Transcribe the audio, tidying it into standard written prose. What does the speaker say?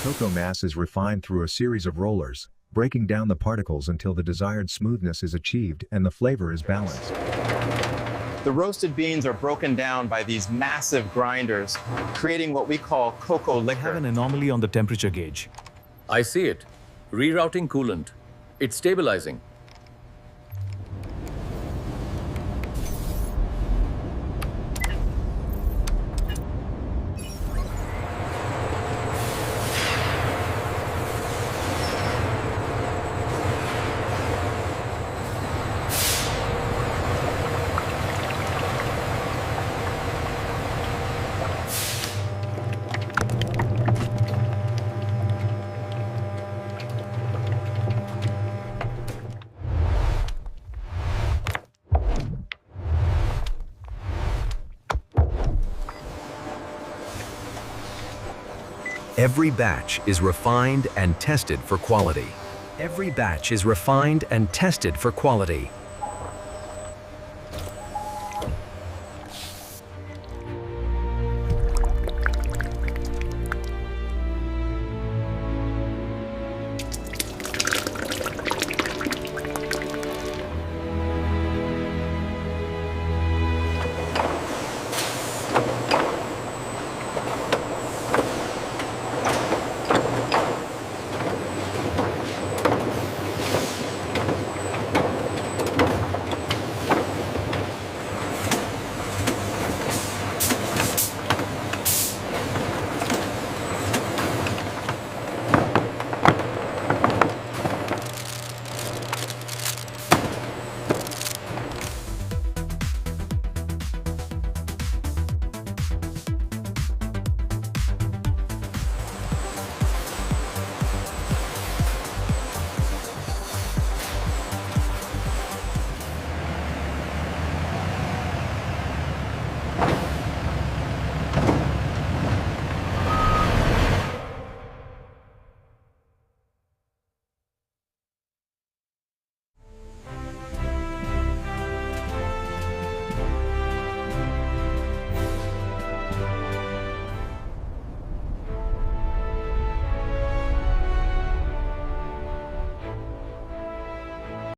cocoa mass is refined through a series of rollers, breaking down the particles until the desired smoothness is achieved and the flavor is balanced. The roasted beans are broken down by these massive grinders, creating what we call cocoa I have liquor. an anomaly on the temperature gauge. I see it. Rerouting coolant. It's stabilizing. Every batch is refined and tested for quality. Every batch is refined and tested for quality.